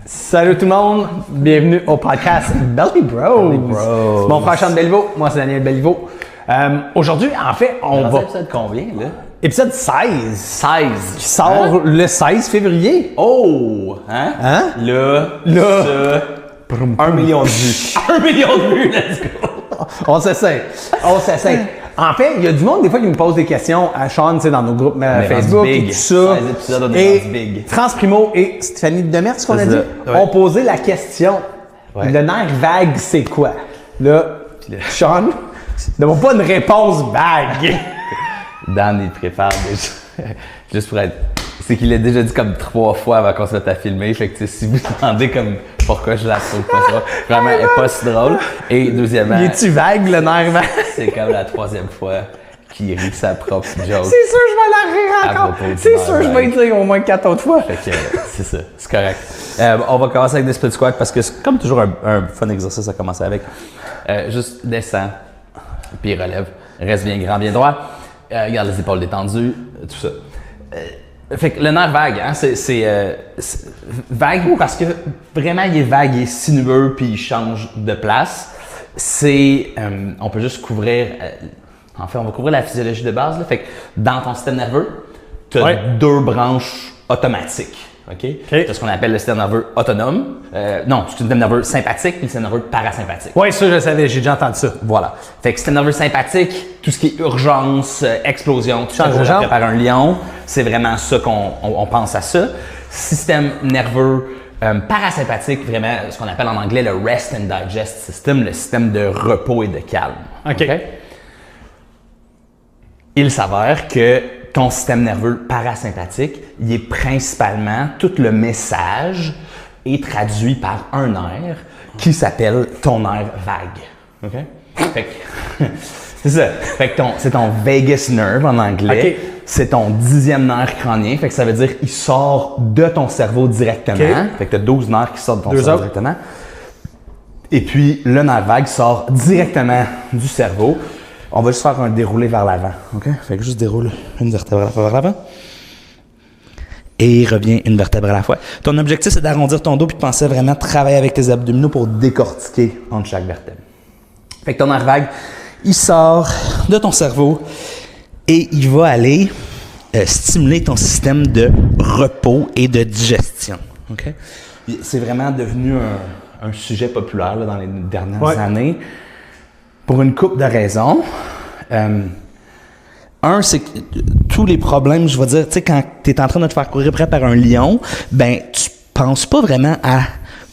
Salut tout le monde, bienvenue au podcast Belly Bros. C'est mon frère Sean Béliveau, moi c'est Daniel Béliveau. Aujourd'hui, en fait, on va... Épisode combien, là? Épisode 16. 16. Qui sort le 16 février. Oh! Hein? Hein? Là. 1 million de vues. 1 million de vues, let's go! On s'essaie. En fait, il y a du monde des fois qui me pose des questions à Sean, tu sais, dans nos groupes Facebook et tout ça. 16 épisodes, on est rendu big. France Primo et Stéphanie Demers, ce qu'on a dit, Ouais. ont posé la question. Ouais. Le nerf vague, c'est quoi? Là, Sean, donne-moi pas une réponse vague. Dan, il prépare déjà. Juste pour être. C'est qu'il l'a déjà dit comme 3 fois avant qu'on se mette à filmer. Fait que tu sais, si vous demandez comme pourquoi je la trouve pas ça, vraiment, elle est pas si drôle. Et deuxièmement, Es-tu vague, le nerf vague? c'est comme la 3e fois qu'il rit de sa propre joke. C'est sûr, je vais la rire À encore. propos du C'est nerf sûr, je vais vague. y dire au moins 4 autres fois. Fait que c'est ça, c'est correct. On va commencer avec des split squats parce que c'est comme toujours un fun exercice à commencer avec. Juste descends, puis relève. Reste bien grand, bien droit. Garde les épaules détendues, tout ça. Fait que le nerf vague, hein, c'est vague parce que vraiment il est vague, il est sinueux puis il change de place. On peut juste couvrir, en fait on va couvrir la physiologie de base. Là. Fait que dans ton système nerveux, tu as 2 branches automatiques. OK? Tu as ce qu'on appelle le système nerveux autonome. Non, le système nerveux sympathique puis le système nerveux parasympathique. Oui, ça, je savais, j'ai déjà entendu ça. Voilà. Fait que système nerveux sympathique, tout ce qui est urgence, explosion, tout ça, Change de jambe. par un lion, c'est vraiment ça qu'on pense à ça. Système nerveux parasympathique, vraiment ce qu'on appelle en anglais le rest and digest system, le système de repos et de calme. OK. Il s'avère que ton système nerveux parasympathique, il est principalement, tout le message est traduit par un nerf qui s'appelle ton nerf vague. OK? Fait que, c'est ça. Fait que c'est ton vagus nerve en anglais. OK. C'est ton 10e nerf crânien. Fait que ça veut dire qu'il sort de ton cerveau directement. OK. Fait que tu as 12 nerfs qui sortent de ton 2 cerveau autres. directement. Et puis, le nerf vague sort directement du cerveau. On va juste faire un déroulé vers l'avant. OK? Fait que juste déroule une vertèbre à la fois vers l'avant. Et reviens une vertèbre à la fois. Ton objectif, c'est d'arrondir ton dos puis de penser à vraiment travailler avec tes abdominaux pour décortiquer entre chaque vertèbre. Fait que ton nerf vague, il sort de ton cerveau et il va aller stimuler ton système de repos et de digestion. OK? C'est vraiment devenu un sujet populaire là, dans les dernières années. Pour une couple de raisons. Un, c'est que tous les problèmes, je vais dire, tu sais, quand tu es en train de te faire courir près par un lion, ben, tu penses pas vraiment à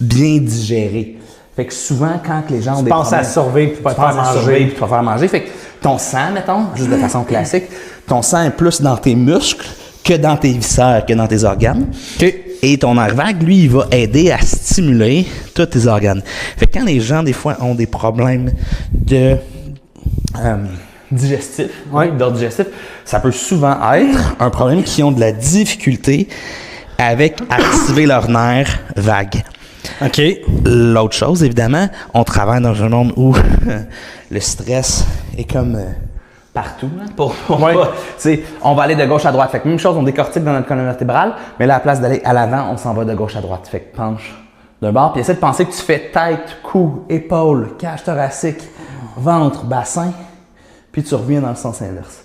bien digérer. Fait que souvent, quand les gens ont des penses à problèmes... survivre puis pas te faire manger. Puis te faire manger. Fait que ton sang, mettons, juste de façon classique, ton sang est plus dans tes muscles que dans tes viscères, que dans tes organes. OK. Et ton nerf vague, lui, il va aider à stimuler tous tes organes. Fait que quand les gens, des fois, ont des problèmes de digestif, d'ordre digestif, ça peut souvent être un problème qui ont de la difficulté avec activer leur nerf vague. OK. L'autre chose, évidemment, on travaille dans un monde où le stress est comme... partout. Hein, on va aller de gauche à droite. Fait que même chose, on décortique dans notre colonne vertébrale, mais là, à la place d'aller à l'avant, on s'en va de gauche à droite. Fait que penche d'un bord, puis essaie de penser que tu fais tête, cou, épaule, cage thoracique, ventre, bassin, puis tu reviens dans le sens inverse.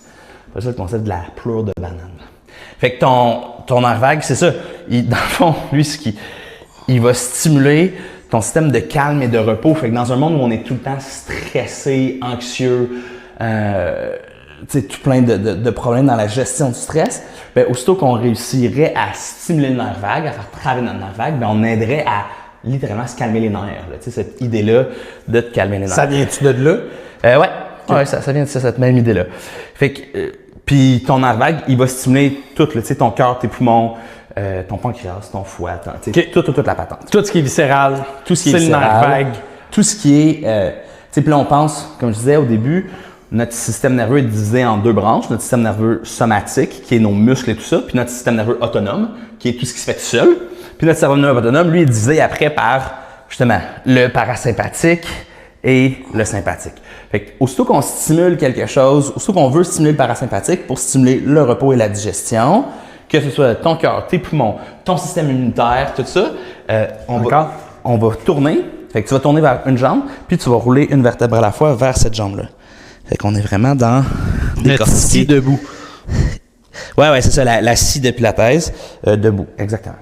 C'est ça le concept de la pleure de banane. Fait que ton nerf vague, c'est ça. Dans le fond, lui, il va stimuler ton système de calme et de repos. Fait que dans un monde où on est tout le temps stressé, anxieux, tout plein de problèmes dans la gestion du stress, ben, aussitôt qu'on réussirait à stimuler le nerf vague, à faire travailler notre nerf vague, ben, on aiderait à littéralement se calmer les nerfs. Là, cette idée-là de te calmer les nerfs. Ça vient-tu de là? Ouais, ça vient de ça, cette même idée-là. Fait que, puis ton nerf vague, il va stimuler tout, là, ton cœur, tes poumons, ton pancréas, ton foie, toute la patente. Tout ce qui est viscéral, Tout ce qui est c'est le nerf viscéral, vague. tout ce qui est, puis là on pense, comme je disais au début, notre système nerveux est divisé en 2 branches. Notre système nerveux somatique, qui est nos muscles et tout ça, puis notre système nerveux autonome, qui est tout ce qui se fait tout seul. Puis notre système nerveux autonome, lui, est divisé après par, justement, le parasympathique et le sympathique. Fait que, aussitôt qu'on stimule quelque chose, aussitôt qu'on veut stimuler le parasympathique pour stimuler le repos et la digestion, que ce soit ton cœur, tes poumons, ton système immunitaire, tout ça, on va tourner. Fait que tu vas tourner vers une jambe, puis tu vas rouler une vertèbre à la fois vers cette jambe-là. Fait qu'on est vraiment dans des scie debout. Ouais, c'est ça, la scie de Pilates debout. Exactement.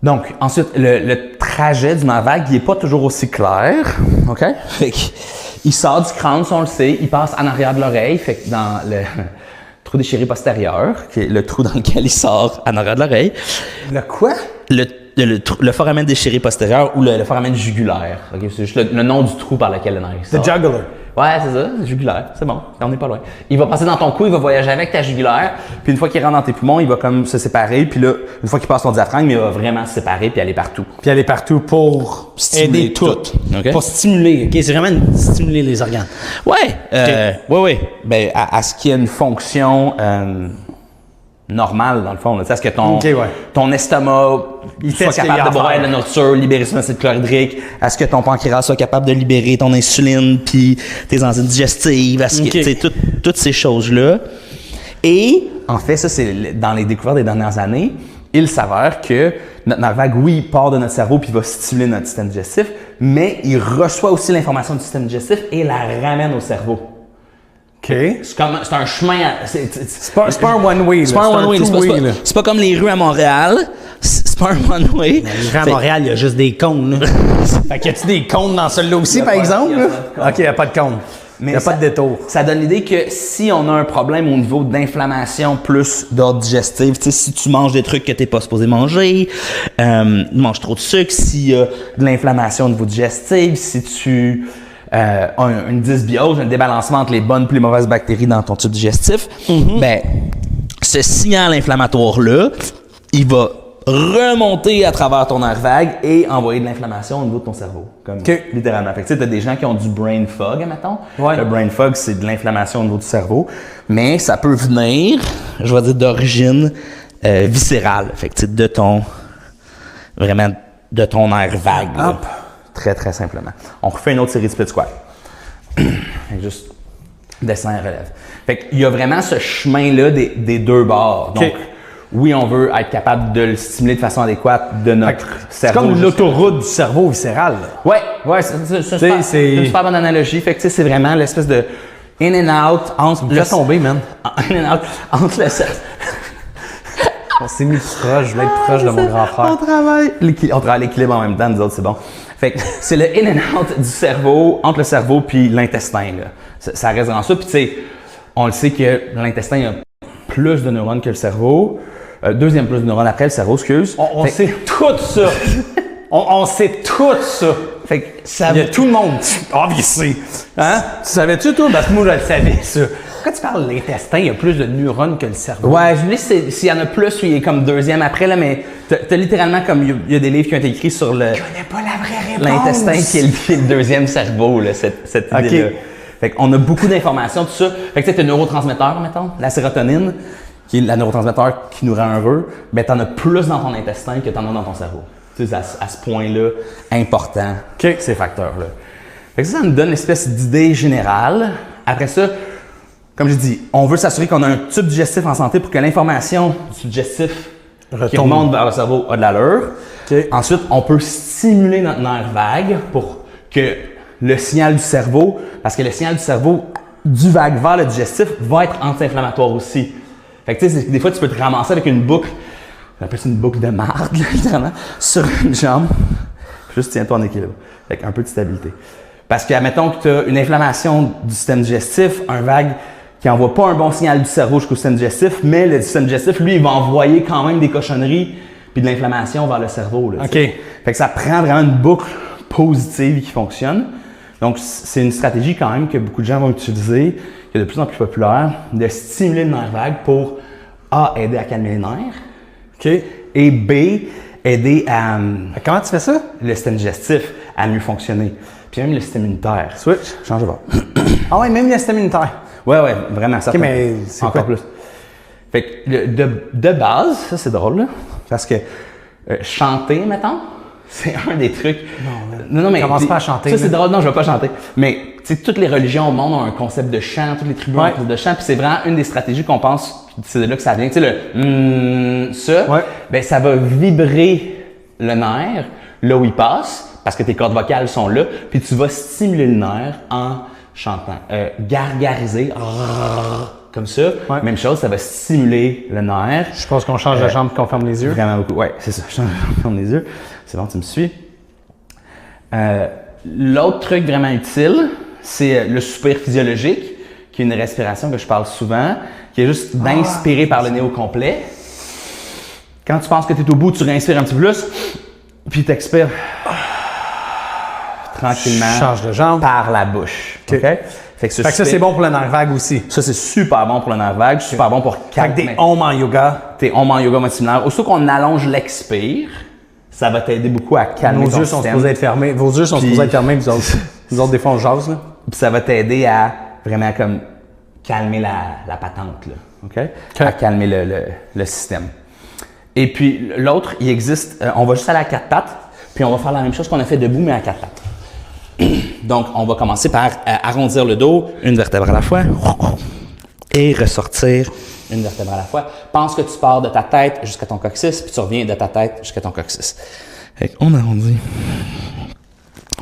Donc, ensuite, le trajet du nerf vague, il n'est pas toujours aussi clair. OK? Fait qu'il sort du crâne, si on le sait, il passe en arrière de l'oreille, fait que dans le trou déchiré postérieur, qui est le trou dans lequel il sort en arrière de l'oreille. Le quoi? Le foramen déchiré postérieur ou le foramen jugulaire. Okay? C'est juste le nom du trou par lequel le nerf sort. The jugular. Ouais, c'est ça, jugulaire. C'est bon, on n'est pas loin. Il va passer dans ton cou, il va voyager avec ta jugulaire, puis une fois qu'il rentre dans tes poumons, il va comme se séparer, puis là, une fois qu'il passe ton diaphragme, il va vraiment se séparer puis aller partout. Puis aller partout pour Stimuler aider tout. Okay? Pour stimuler. OK, c'est vraiment stimuler les organes. Ouais. Ouais. Ben, à ce qu'il y ait une fonction normale, dans le fond. À ce que ton estomac soit capable de boire de la nourriture, libérer son acide chlorhydrique, à ce que ton pancréas soit capable de libérer ton insuline, puis tes enzymes digestives, à ce que, toutes ces choses-là. Et, en fait, ça, c'est dans les découvertes des dernières années, il s'avère que notre nerf vague, oui, il part de notre cerveau puis il va stimuler notre système digestif, mais il reçoit aussi l'information du système digestif et la ramène au cerveau. OK. C'est un chemin. C'est pas un one-way. C'est pas un one-way. C'est pas comme les rues à Montréal. C'est pas un one-way. Les rues à Montréal, il y a juste des cônes. Fait qu'il y a-tu des cônes dans celui-là aussi, par exemple? OK, il n'y a pas de cône. Mais il n'y a pas de détour. Ça donne l'idée que si on a un problème au niveau d'inflammation plus d'ordre digestif, si tu manges des trucs que tu n'es pas supposé manger, manges trop de sucre, s'il y a de l'inflammation au niveau digestif, si tu une dysbiose, un débalancement entre les bonnes et les mauvaises bactéries dans ton tube digestif, ben, ce signal inflammatoire-là, il va remonter à travers ton nerf vague et envoyer de l'inflammation au niveau de ton cerveau. Comme littéralement. Fait que tu sais, t'as des gens qui ont du brain fog, admettons. Ouais. Le brain fog, c'est de l'inflammation au niveau du cerveau. Mais ça peut venir, je vais dire, d'origine viscérale. Fait que tu sais, de ton nerf vague. Très, très simplement. On refait une autre série de split squats. Juste descend et relève. Fait qu'il y a vraiment ce chemin-là des deux bords. Donc, oui, on veut être capable de le stimuler de façon adéquate de notre cerveau. C'est comme l'autoroute du cerveau viscéral. Ouais, c'est une super bonne analogie. Fait que c'est vraiment l'espèce de in and out entre le tomber, man. In and out entre le cerveau. On s'est mis proche, je voulais être proche de mon grand frère. On travaille l'équilibre en même temps, nous autres, c'est bon. Fait que c'est le in and out du cerveau, entre le cerveau puis l'intestin. Ça reste dans ça. Puis tu sais, on le sait que l'intestin a plus de neurones que le cerveau. Deuxième plus de neurones après le cerveau, excuse. On sait tout ça. on sait tout ça. Fait que il y a tout le monde. Obviously. Hein? Tu savais-tu, toi? Parce que moi, je le savais, ça. Quand tu parles de l'intestin, il y a plus de neurones que le cerveau. Ouais, je me dis s'il y en a plus, il est comme deuxième après, là, mais t'as littéralement comme il y a des livres qui ont été écrits sur le. Je connais pas la vraie réponse. L'intestin qui est le deuxième cerveau, là, cette idée-là. Fait qu'on a beaucoup d'informations, tout ça. Fait que tu sais, le neurotransmetteur, mettons, la sérotonine, qui est le neurotransmetteur qui nous rend heureux, ben t'en as plus dans ton intestin que t'en as dans ton cerveau. Tu sais, à ce point-là, important, ces facteurs-là. Fait que ça nous donne une espèce d'idée générale. Après ça, comme je dis, on veut s'assurer qu'on a un tube digestif en santé pour que l'information du tube digestif qui remonte vers le cerveau a de l'allure. Ensuite, on peut stimuler notre nerf vague pour que le signal du cerveau, parce que le signal du cerveau du vague vers le digestif va être anti-inflammatoire aussi. Fait que tu sais, des fois, tu peux te ramasser avec une boucle, on appelle ça une boucle de marde, littéralement, sur une jambe. Juste tiens-toi en équilibre, avec un peu de stabilité. Parce que, admettons que tu as une inflammation du système digestif, un vague qui n'envoie pas un bon signal du cerveau jusqu'au système digestif, mais le système digestif, lui, il va envoyer quand même des cochonneries puis de l'inflammation vers le cerveau. Là, Fait que ça prend vraiment une boucle positive qui fonctionne. Donc, c'est une stratégie quand même que beaucoup de gens vont utiliser, qui est de plus en plus populaire, de stimuler le nerf vague pour A, aider à calmer les nerfs, et B, aider à… Comment tu fais ça? Le système digestif à mieux fonctionner. Puis même le système immunitaire. Switch. Change de bord. Ah ouais, même le système immunitaire. Ouais, vraiment. Ça mais c'est encore plus. Fait que de base, ça c'est drôle, là, parce que chanter, mettons, C'est un des trucs. Non, mais commence pas à chanter. Ça, c'est drôle. Non, je vais pas chanter. Mais, tu sais, toutes les religions au monde ont un concept de chant, toutes les tribus ont un concept de chant, puis c'est vraiment une des stratégies qu'on pense, c'est de là que ça vient. Tu sais, ben, ça va vibrer le nerf là où il passe, parce que tes cordes vocales sont là, puis tu vas stimuler le nerf en chantant. Gargariser, comme ça. Ouais. Même chose, ça va stimuler le nerf. Je pense qu'on change de jambe et qu'on ferme les yeux. Vraiment beaucoup. Oui, c'est ça. Je ferme les yeux. C'est bon, tu me suis. L'autre truc vraiment utile, c'est le soupir physiologique, qui est une respiration que je parle souvent, qui est juste d'inspirer par le nez au complet. Quand tu penses que tu es au bout, tu réinspires un petit peu plus, puis tu expires tranquillement. Change de jambe. Par la bouche. OK? Fait que ça, c'est bon pour le nerf vague aussi. Ça, c'est super bon pour le nerf vague, super bon pour calmer. Fait que des oms en yoga. Tes oms en yoga similaire. Aussitôt qu'on allonge l'expire, ça va t'aider beaucoup à calmer ton système. Nos yeux sont supposés être fermés. Vos yeux sont supposés être fermés, vous autres. Vous autres, des fois, on jase, là. Puis ça va t'aider à vraiment comme calmer la patente, là. OK? À calmer le système. Et puis, l'autre, il existe, on va juste aller à 4 pattes, puis on va faire la même chose qu'on a fait debout, mais à 4 pattes. Donc, on va commencer par arrondir le dos, une vertèbre à la fois, et ressortir une vertèbre à la fois. Pense que tu pars de ta tête jusqu'à ton coccyx, puis tu reviens de ta tête jusqu'à ton coccyx. Fait qu'on arrondit,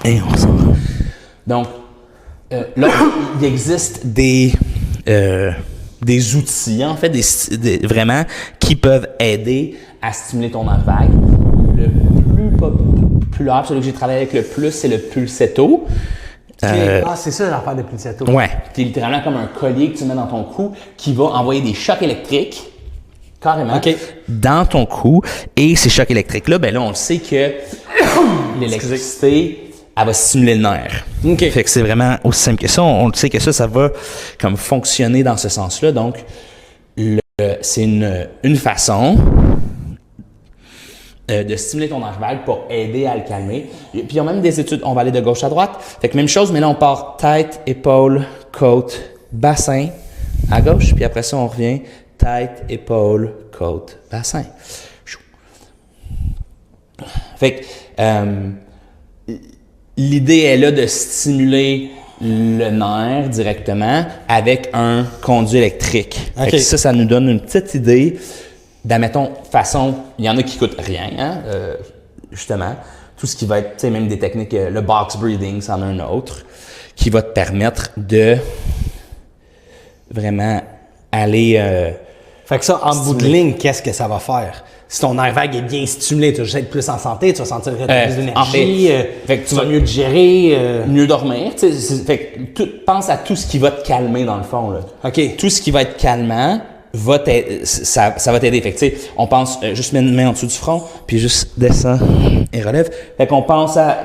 et on sort. Donc, là, il existe des outils, en fait, vraiment, qui peuvent aider à stimuler ton nerf vague. Le plus populaire, celui que j'ai travaillé avec le plus, c'est le pulsetto. C'est ça l'affaire de pulsetto. Ouais. C'est littéralement comme un collier que tu mets dans ton cou qui va envoyer des chocs électriques, carrément, dans ton cou. Et ces chocs électriques-là, ben là, on le sait que l'électricité, elle va stimuler le nerf. Fait que c'est vraiment aussi simple que ça. On le sait que ça va comme fonctionner dans ce sens-là. Donc, c'est une façon de stimuler ton nerf vague pour aider à le calmer. Puis il y a même des études, on va aller de gauche à droite. Fait que même chose, mais là on part tête, épaule, côte, bassin à gauche. Puis après ça, on revient tête, épaule, côte, bassin. Fait que l'idée est là de stimuler le nerf directement avec un conduit électrique. Fait que ça nous donne une petite idée d'admettons, façon, il y en a qui coûtent rien, hein, justement. Tout ce qui va être, tu sais, même des techniques, le box breathing, c'en a un autre, qui va te permettre de vraiment aller. Fait que ça, en bout de ligne, qu'est-ce que ça va faire? Si ton nerf vague est bien stimulé, tu vas juste être plus en santé, tu vas sentir plus d'énergie, fait que tu vas mieux digérer. Mieux dormir. Fait que pense à tout ce qui va te calmer, dans le fond, là. OK. Tout ce qui va être calmant, ça va t'aider. Fait que, tu sais, on pense juste mettre une main en dessous du front, puis juste descend et relève. Fait qu'on pense à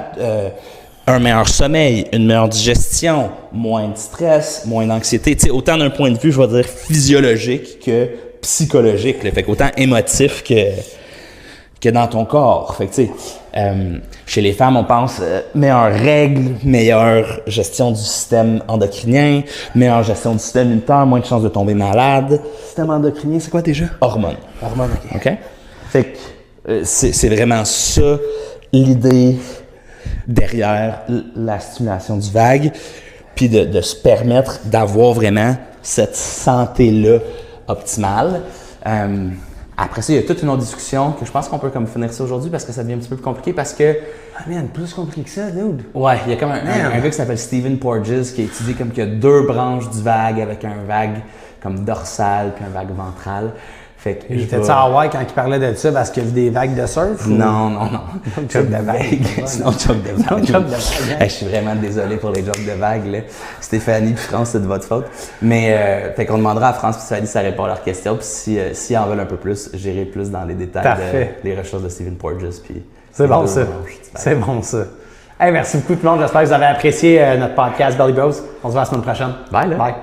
un meilleur sommeil, une meilleure digestion, moins de stress, moins d'anxiété. Tu sais, autant d'un point de vue, je vais dire, physiologique que psychologique. Là. Fait qu'autant émotif que dans ton corps. Fait que, tu sais, chez les femmes, on pense meilleure règle, meilleure gestion du système endocrinien, meilleure gestion du système immunitaire, moins de chances de tomber malade. Système endocrinien, c'est quoi déjà? Hormones. Hormones, OK? Fait que c'est vraiment ça l'idée derrière la stimulation du vague, puis de se permettre d'avoir vraiment cette santé-là optimale. Après ça, il y a toute une autre discussion que je pense qu'on peut comme finir ça aujourd'hui parce que ça devient un petit peu plus compliqué parce que... Ah man, plus compliqué que ça, dude! Ouais, il y a comme un gars qui s'appelle Stephen Porges qui a étudié comme qu'il y a 2 branches du vague avec un vague comme dorsal puis un vague ventral. Fait que il était-tu à Hawaï quand il parlait de ça parce qu'il y a des vagues de surf? Non. Joke de vague. Sinon, joke de vague. Joke de vague. Je suis vraiment désolé pour les jokes de vague, là. Stéphanie puis France, c'est de votre faute. Mais, fait qu'on demandera à France puis Stéphanie si ça répond à leurs questions. Puis si en veulent un peu plus, j'irai plus dans les détails des recherches de Stephen Porges. Puis c'est bon, ça. C'est bon, ça. Hey, merci beaucoup tout le monde. J'espère que vous avez apprécié notre podcast Belly Bros. On se voit la semaine prochaine. Bye, là. Bye.